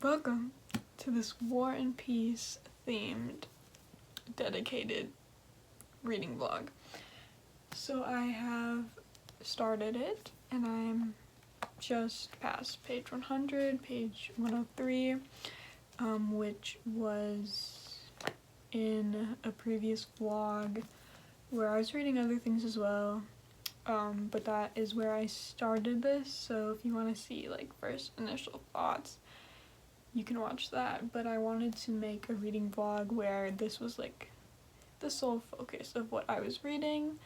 Welcome to this War and Peace themed dedicated reading vlog. So I have started it and I'm just past page 100, page 103, which was in a previous vlog where I was reading other things as well. But that is where I started this, so if you want to see like first initial thoughts, you can watch that. But I wanted to make a reading vlog where this was like the sole focus of what I was reading.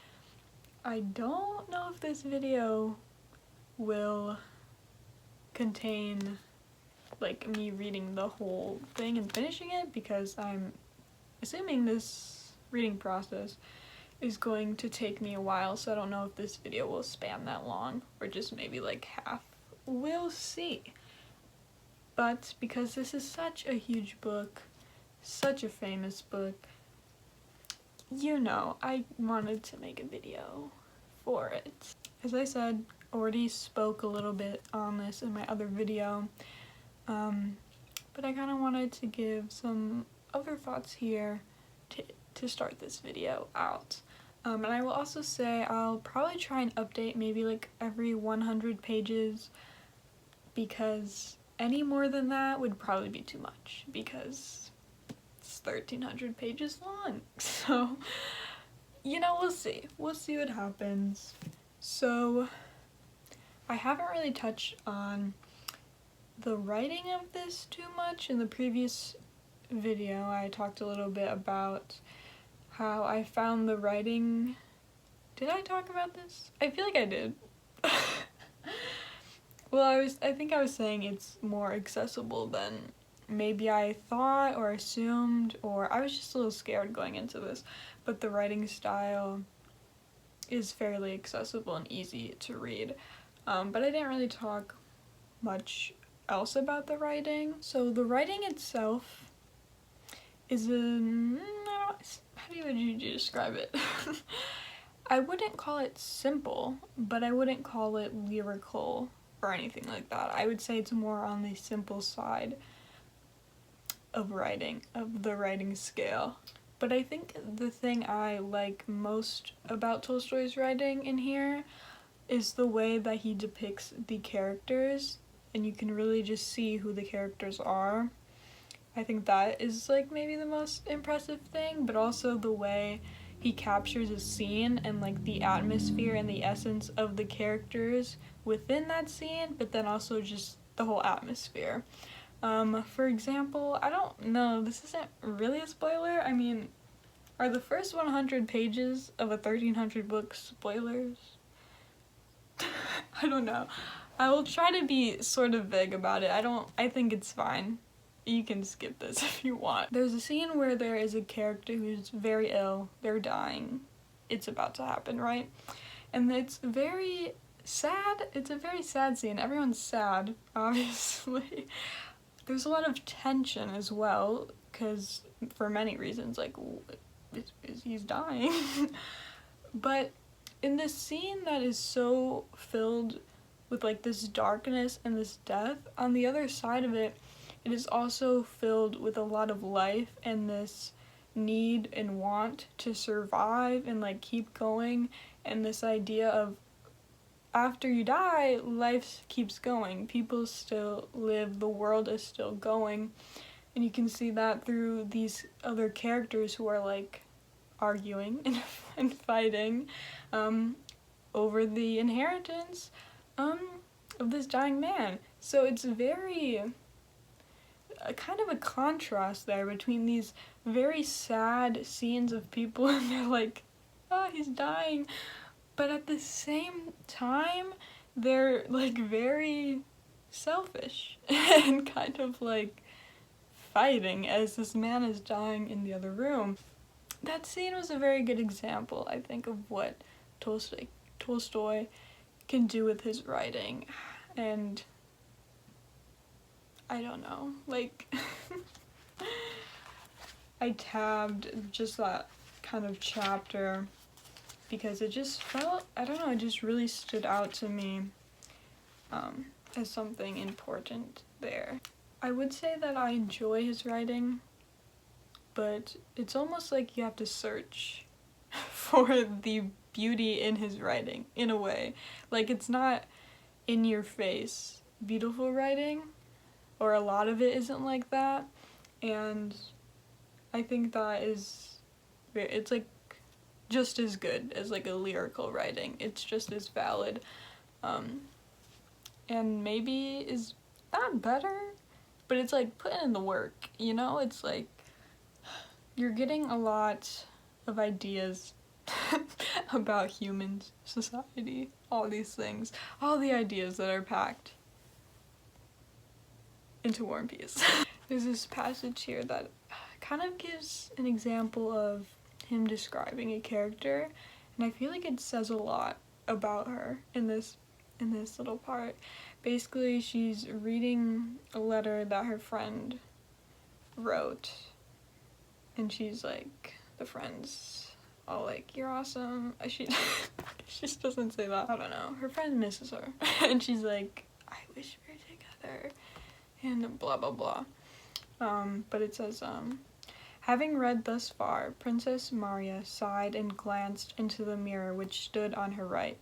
I don't know if this video will contain like me reading the whole thing and finishing it, because I'm assuming this reading process is going to take me a while, so I don't know if this video will span that long or just maybe like half. We'll see. But because this is such a huge book, such a famous book, you know, I wanted to make a video for it. As I said, already spoke a little bit on this in my other video, but I kind of wanted to give some other thoughts here to start this video out. And I will also say I'll probably try and update maybe like every 100 pages, because any more than that would probably be too much, because it's 1,300 pages long. So, you know, we'll see. We'll see what happens. So, I haven't really touched on the writing of this too much. In the previous video, I talked a little bit about how I found the writing. Did I talk about this? I feel like I did. Well, I think I was saying it's more accessible than maybe I thought or assumed, or I was just a little scared going into this, but the writing style is fairly accessible and easy to read. But I didn't really talk much else about the writing. So the writing itself is how would you describe it? I wouldn't call it simple, but I wouldn't call it lyrical or anything like that. I would say it's more on the simple side of writing, of the writing scale. But I think the thing I like most about Tolstoy's writing in here is the way that he depicts the characters, and you can really just see who the characters are. I think that is like maybe the most impressive thing, but also the way he captures a scene and like the atmosphere and the essence of the characters within that scene, but then also just the whole atmosphere. For example, I don't know, this isn't really a spoiler. I mean, are the first 100 pages of a 1,300 book spoilers? I don't know. I will try to be sort of vague about it. I think it's fine. You can skip this if you want. There's a scene where there is a character who's very ill, they're dying, it's about to happen, right? And it's very sad, it's a very sad scene, everyone's sad, obviously. There's a lot of tension as well, because for many reasons, like, he's dying. But in this scene that is so filled with like this darkness and this death, on the other side of it, it is also filled with a lot of life and this need and want to survive and like keep going, and this idea of after you die, life keeps going, people still live, the world is still going. And you can see that through these other characters who are like arguing and fighting over the inheritance of this dying man. So it's very kind of a contrast there between these very sad scenes of people and they're like, oh, he's dying, but at the same time they're like very selfish and kind of like fighting as this man is dying in the other room. That scene was a very good example, I think, of what Tolstoy can do with his writing. And I don't know, like, I tabbed just that kind of chapter because it just felt, I don't know, it just really stood out to me as something important there. I would say that I enjoy his writing, but it's almost like you have to search for the beauty in his writing, in a way. Like, it's not in your face beautiful writing, or a lot of it isn't like that, and I think that it's like just as good as like a lyrical writing. It's just as valid, and maybe is not better, but it's like putting in the work, you know? It's like you're getting a lot of ideas about humans, society, all these things, all the ideas that are packed into War and Peace. There's this passage here that kind of gives an example of him describing a character, and I feel like it says a lot about her in this little part. Basically, she's reading a letter that her friend wrote, and she's like, the friend's all like, "You're awesome." She just doesn't say that. I don't know. Her friend misses her, and she's like, "I wish we were together," and blah blah blah. But it says, having read thus far, Princess Maria sighed and glanced into the mirror which stood on her right.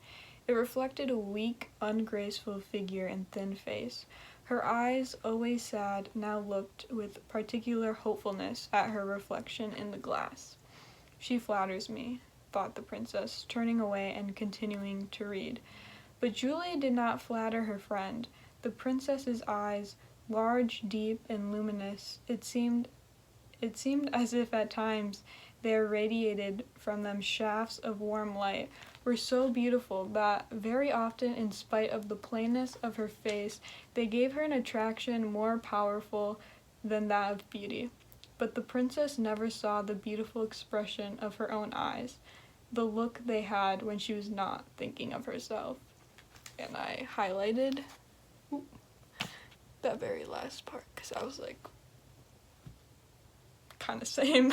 It reflected a weak, ungraceful figure and thin face. Her eyes, always sad, now looked with particular hopefulness at her reflection in the glass. She flatters me, thought the princess, turning away and continuing to read. But Julia did not flatter her friend. The princess's eyes, large, deep, and luminous, it seemed as if at times there radiated from them shafts of warm light, were so beautiful that very often, in spite of the plainness of her face, they gave her an attraction more powerful than that of beauty. But the princess never saw the beautiful expression of her own eyes, the look they had when she was not thinking of herself. And I highlighted that very last part because I was like, kind of same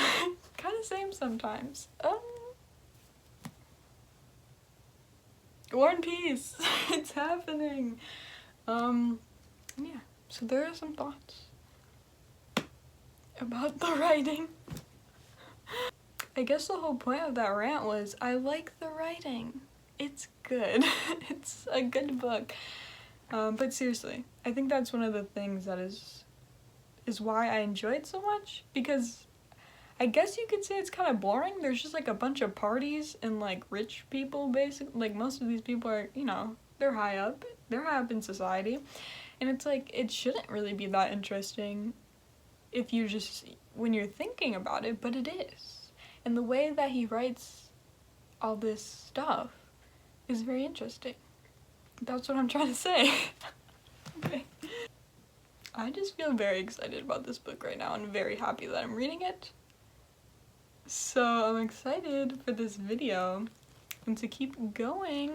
sometimes. War and Peace. It's happening. Yeah, so there are some thoughts about the writing. I guess the whole point of that rant was I like the writing. It's good. It's a good book. But seriously, I think that's one of the things that is why I enjoy it so much, because I guess you could say it's kind of boring. There's just like a bunch of parties and like rich people, basically. Like, most of these people are, you know, they're high up in society, and it's like it shouldn't really be that interesting if you just, when you're thinking about it, but it is. And the way that he writes all this stuff is very interesting. That's what I'm trying to say. Okay. I just feel very excited about this book right now and very happy that I'm reading it. So I'm excited for this video and to keep going.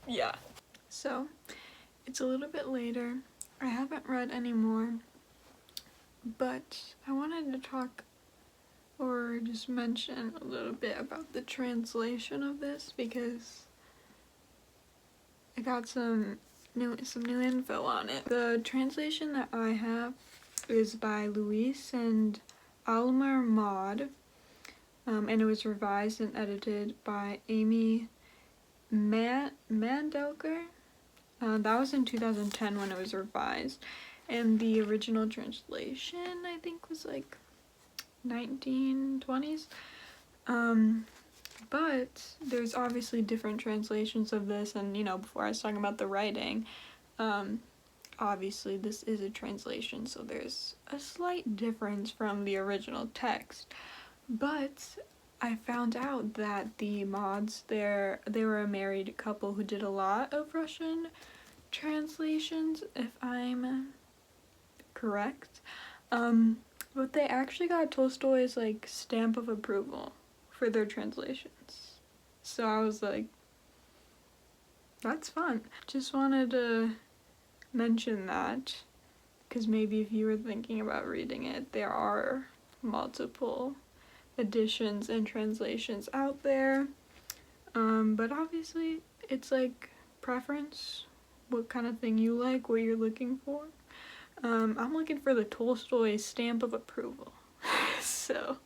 Yeah. So it's a little bit later. I haven't read any more, but I wanted to talk or just mention a little bit about the translation of this because I got some new info on it. The translation that I have is by Luis and Almar Maud, and it was revised and edited by Amy Mandelker. That was in 2010 when it was revised, and the original translation I think was like 1920s. But there's obviously different translations of this, and you know, before I was talking about the writing, obviously this is a translation, so there's a slight difference from the original text. But I found out that the mods, they were a married couple who did a lot of Russian translations, if I'm correct. But they actually got Tolstoy's like stamp of approval for their translations. So I was like, that's fun. Just wanted to mention that, because maybe if you were thinking about reading it, there are multiple editions and translations out there. But obviously it's like preference. what kind of thing you like, what you're looking for. I'm looking for the Tolstoy stamp of approval. So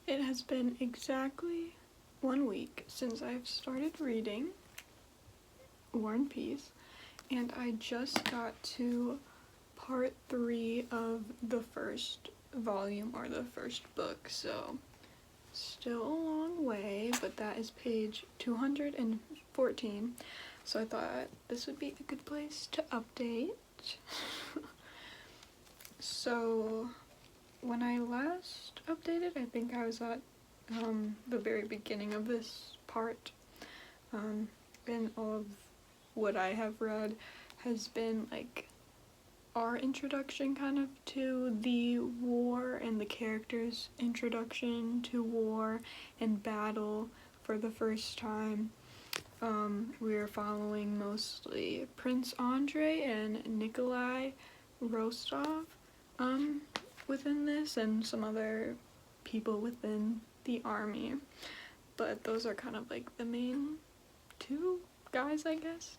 it has been exactly 1 week since I've started reading War and Peace, and I just got to part 3 of the first volume, or the first book, so still a long way, but that is page 214, so I thought this would be a good place to update. So when I last updated, I think I was at the very beginning of this part, and all of what I have read has been like our introduction kind of to the war, and the characters' introduction to war and battle for the first time. We are following mostly Prince Andrei and Nikolai Rostov within this, and some other people within the army, but those are kind of like the main 2 guys, I guess.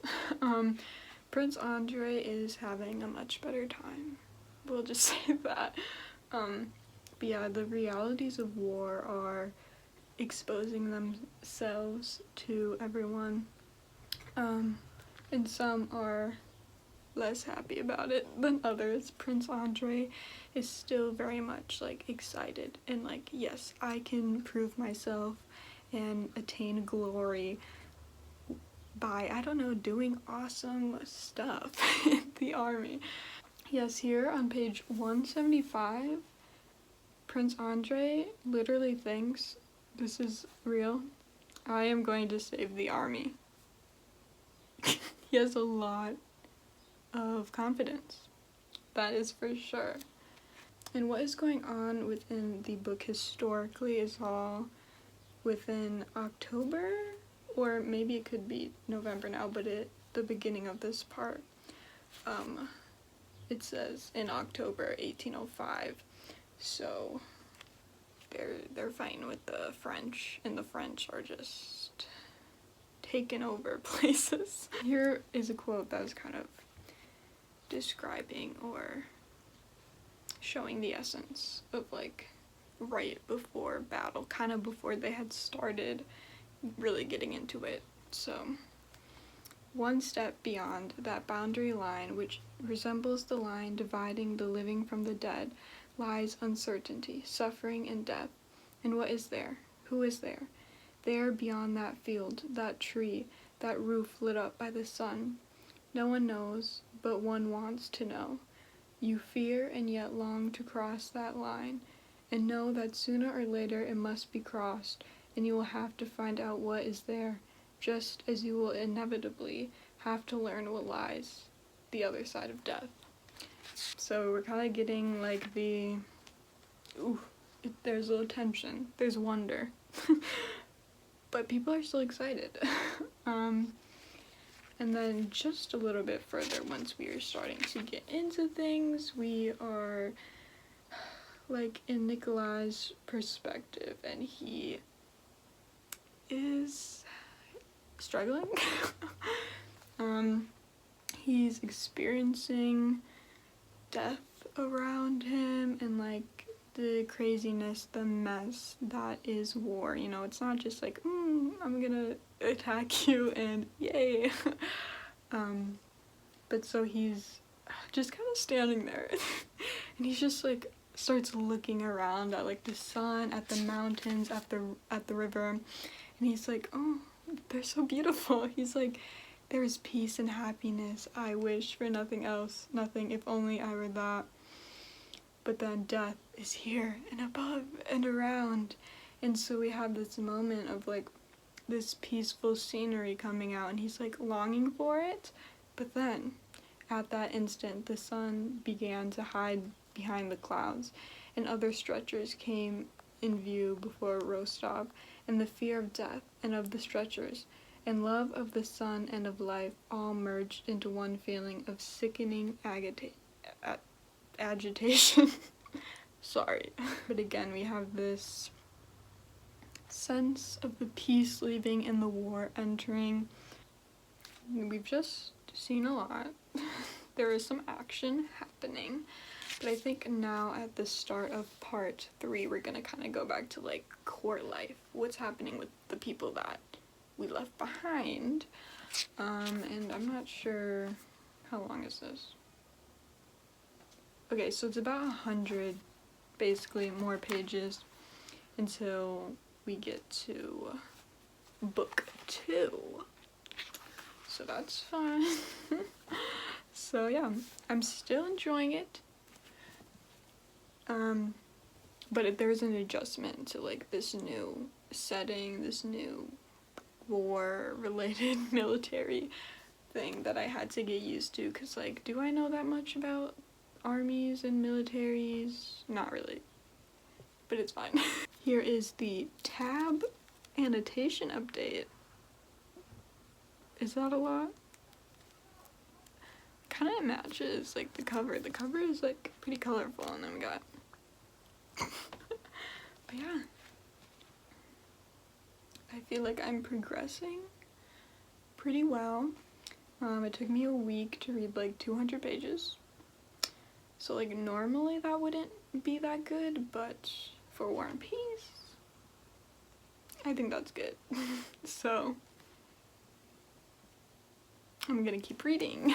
Prince Andrei is having a much better time, we'll just say that. But yeah, the realities of war are exposing themselves to everyone, and some are less happy about it than others. Prince Andrei is still very much like excited and like, yes, I can prove myself and attain glory by, I don't know, doing awesome stuff in the army. Yes, here on page 175, Prince Andrei literally thinks, this is real, I am going to save the army. He has a lot of confidence, that is for sure. And what is going on within the book historically is all within October, or maybe it could be November now, but the beginning of this part, it says in October 1805, so they're fighting with the French, and the French are just taking over places. Here is a quote that was kind of describing or showing the essence of like right before battle, kind of before they had started really getting into it. So, one step beyond that boundary line, which resembles the line dividing the living from the dead, lies uncertainty, suffering, and death. And what is there? Who is there? There beyond that field, that tree, that roof lit up by the sun. No one knows, but one wants to know. You fear and yet long to cross that line, and know that sooner or later it must be crossed, and you will have to find out what is there, just as you will inevitably have to learn what lies the other side of death. So we're kind of getting like there's a little tension, there's wonder, but people are still excited. And then just a little bit further, once we are starting to get into things, we are like in Nikolai's perspective, and he is struggling. He's experiencing death around him and like the craziness, the mess that is war. You know, it's not just like, I'm gonna attack you and yay. But so he's just kind of standing there and he's just like starts looking around at like the sun, at the mountains, at the river, and he's like, oh, they're so beautiful. He's like, there's peace and happiness. I wish for nothing else, nothing, if only I were that. But then death is here and above and around. And so we have this moment of like this peaceful scenery coming out, and he's like longing for it. But then at that instant, the sun began to hide behind the clouds, and other stretchers came in view before Rostov, and the fear of death and of the stretchers and love of the sun and of life all merged into one feeling of sickening agitation. Sorry. But again, we have this sense of the peace leaving and the war entering. We've just seen a lot. There is some action happening. But I think now at the start of part 3, we're gonna kind of go back to like core life. What's happening with the people that we left behind. And I'm not sure, how long is this? Okay, so it's about 100, basically, more pages until we get to book 2. So that's fun. So yeah, I'm still enjoying it. But there's an adjustment to like this new setting, this new war-related military thing that I had to get used to, because like, do I know that much about armies and militaries? Not really, but it's fine. Here is the tab annotation update. Is that a lot? Kind of matches like the cover. The cover is like pretty colorful, and then we got but yeah, I feel like I'm progressing pretty well. It took me a week to read like 200 pages. So like normally that wouldn't be that good, but for War and Peace, I think that's good. So I'm gonna keep reading.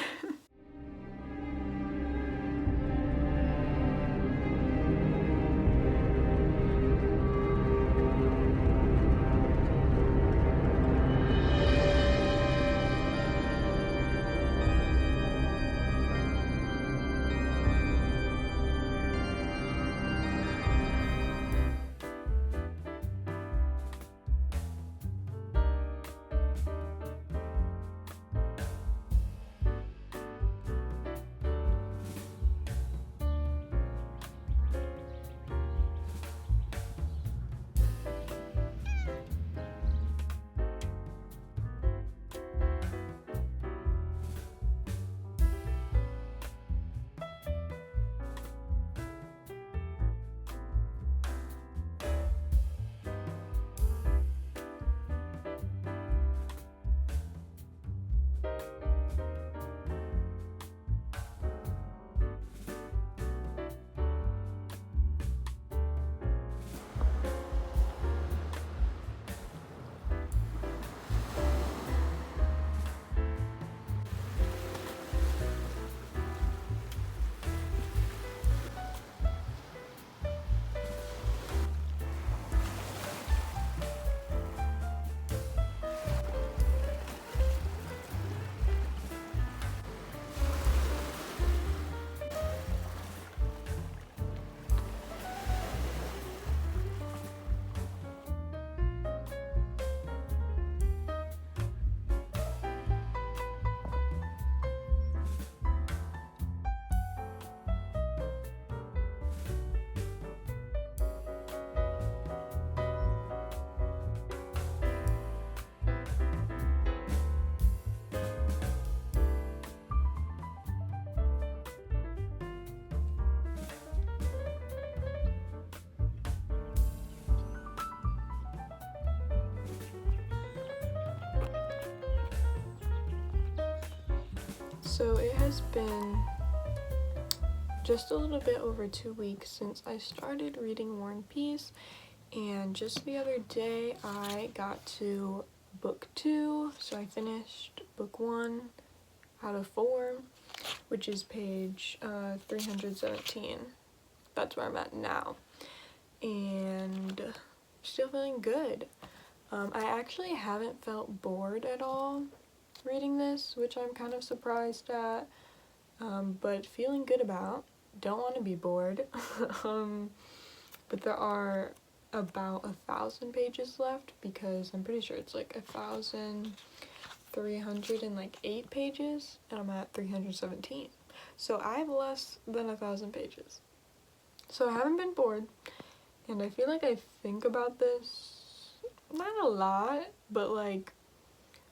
So it has been just a little bit over 2 weeks since I started reading War and Peace, and just the other day I got to book 2, so I finished book 1 out of 4, which is page 317. That's where I'm at now, and still feeling good. I actually haven't felt bored at all reading this, which I'm kind of surprised at, but feeling good about. Don't want to be bored. But there are about 1,000 pages left, because I'm pretty sure it's like 1,308 pages, and I'm at 317. So I have less than 1,000 pages. So I haven't been bored, and I feel like I think about this, not a lot, but like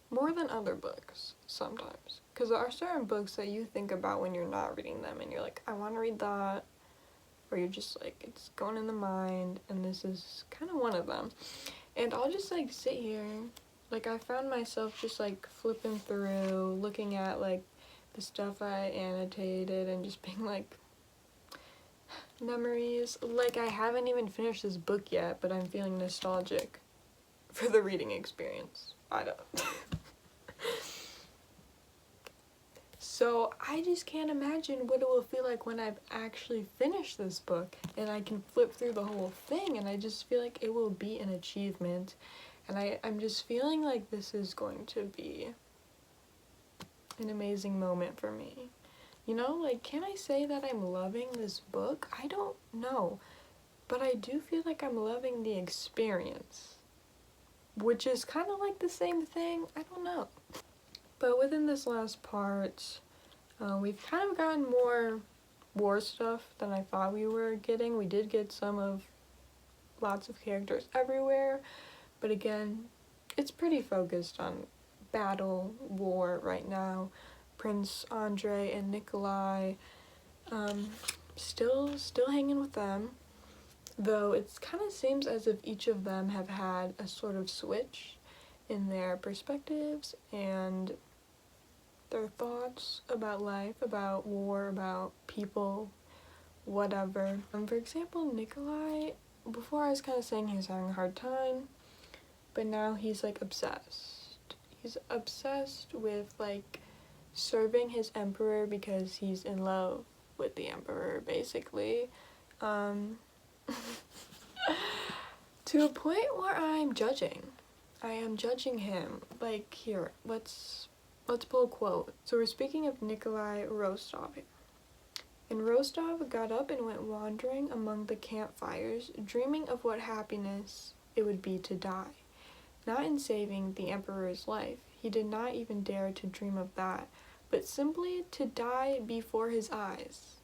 more than other books sometimes. Because there are certain books that you think about when you're not reading them, and you're like, I want to read that, or you're just like, it's going in the mind, and this is kind of one of them. And I'll just like sit here, like I found myself just like flipping through, looking at like the stuff I annotated, and just being like, memories. Like I haven't even finished this book yet, but I'm feeling nostalgic for the reading experience. I don't. So I just can't imagine what it will feel like when I've actually finished this book and I can flip through the whole thing, and I just feel like it will be an achievement, and I'm just feeling like this is going to be an amazing moment for me. You know, like, can I say that I'm loving this book? I don't know, but I do feel like I'm loving the experience, which is kind of like the same thing. I don't know. But within this last part, we've kind of gotten more war stuff than I thought we were getting. We did get some of lots of characters everywhere, but again, it's pretty focused on battle, war right now. Prince Andrei and Nikolai, still hanging with them, though it kind of seems as if each of them have had a sort of switch in their perspectives and their thoughts about life, about war, about people, whatever. For example, Nikolai, before I was kind of saying he was having a hard time, but now he's like obsessed. He's obsessed with like serving his emperor because he's in love with the emperor, basically. To a point where I'm judging. I am judging him. Like, here, let's pull a quote. So we're speaking of Nikolai Rostov here. And Rostov got up and went wandering among the campfires, dreaming of what happiness it would be to die. Not in saving the emperor's life. He did not even dare to dream of that, but simply to die before his eyes.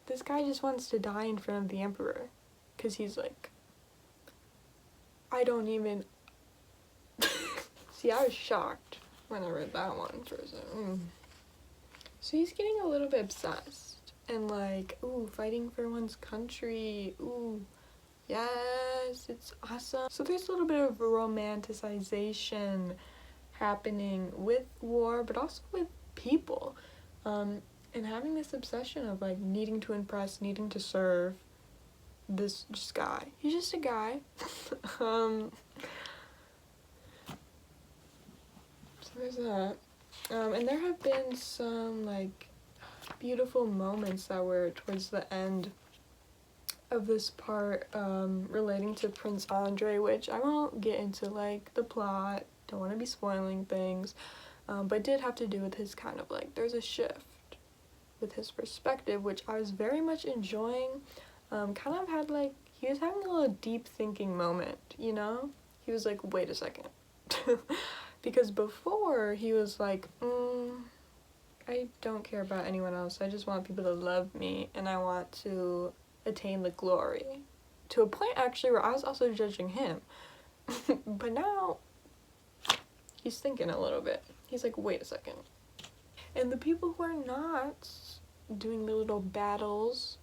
This guy just wants to die in front of the emperor, because he's like, I don't even... See, I was shocked when I read that one for a second. So he's getting a little bit obsessed, and like, ooh, fighting for one's country, ooh, yes, it's awesome. So there's a little bit of romanticization happening with war, but also with people, and having this obsession of like needing to impress, needing to serve this just guy. He's just a guy. So there's that. And there have been some like beautiful moments that were towards the end of this part, relating to Prince Andrei, which I won't get into like the plot, don't want to be spoiling things, but did have to do with his kind of like, there's a shift with his perspective, which I was very much enjoying. Kind of had like, he was having a little deep thinking moment, you know? He was like, wait a second. Because before he was like, I don't care about anyone else, I just want people to love me, and I want to attain the glory. To a point actually where I was also judging him. But now he's thinking a little bit. He's like, wait a second. And the people who are not doing the little battles,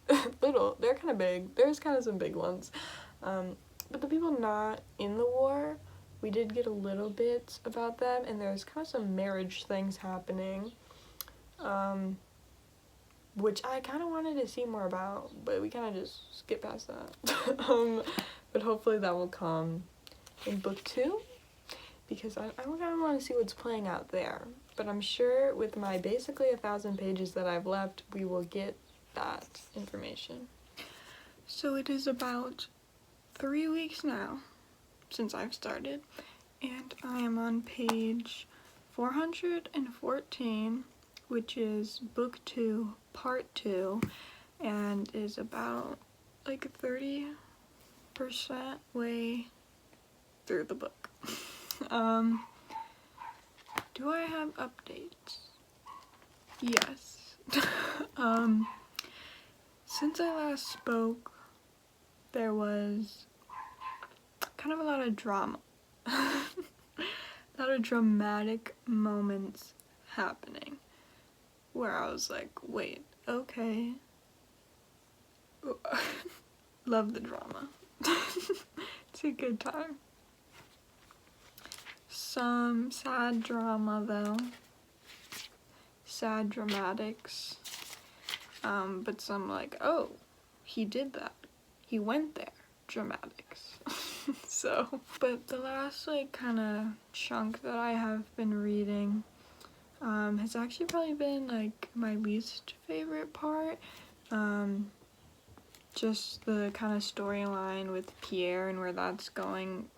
they're kind of big. There's kind of some big ones. But the people not in the war, we did get a little bit about them, and there's kind of some marriage things happening. which I kind of wanted to see more about, but we kind of just skipped past that. But hopefully that will come in book 2, because I kind of want to see what's playing out there. But I'm sure with my basically 1,000 pages that I've left, we will get that information. So it is about 3 weeks now since I've started, and I am on page 414, which is book 2, part 2, and is about like 30% way through the book. Do I have updates? Yes. Since I last spoke, there was kind of a lot of drama. A lot of dramatic moments happening where I was like, wait, okay. Love the drama. It's a good time. Some sad drama though. Sad dramatics. But some like, oh, he did that. He went there. Dramatics. So, but the last like kind of chunk that I have been reading has actually probably been like my least favorite part. Just the kind of storyline with Pierre and where that's going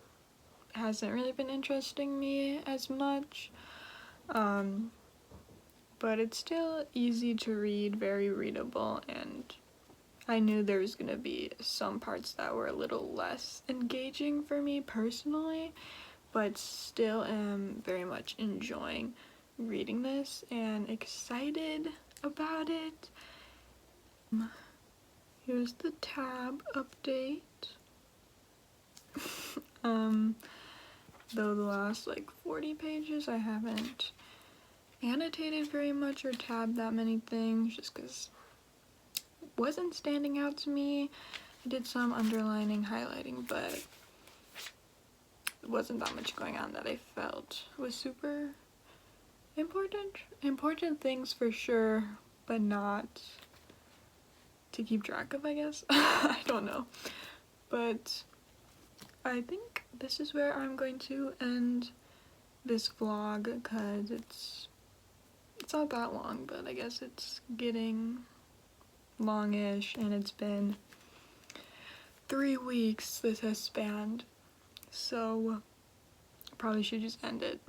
hasn't really been interesting me as much. But it's still easy to read, very readable, and I knew there was gonna be some parts that were a little less engaging for me personally, but still am very much enjoying reading this and excited about it. Here's the tab update. Though the last like 40 pages I haven't annotated very much or tabbed that many things just because it wasn't standing out to me. I did some underlining, highlighting, but it wasn't that much going on that I felt was super important. Important things for sure, but not to keep track of, I guess. I don't know. But I think this is where I'm going to end this vlog because it's not that long, but I guess it's getting longish, and it's been 3 weeks this has spanned, so probably should just end it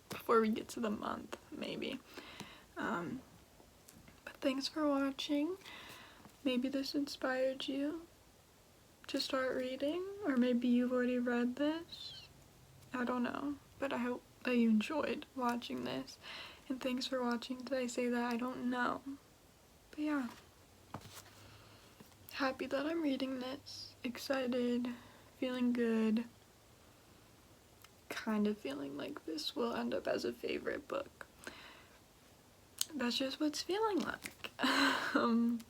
before we get to the month, maybe. But thanks for watching. Maybe this inspired you to start reading, or maybe you've already read this. I don't know, but I hope that you enjoyed watching this. And thanks for watching. Did I say that? I don't know. But yeah. Happy that I'm reading this. Excited. Feeling good. Kind of feeling like this will end up as a favorite book. That's just what's feeling like. And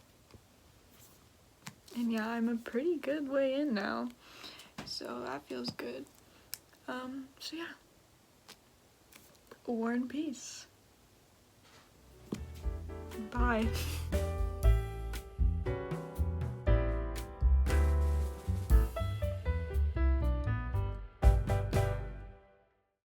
yeah, I'm a pretty good way in now. So that feels good. So yeah. War and peace. Bye.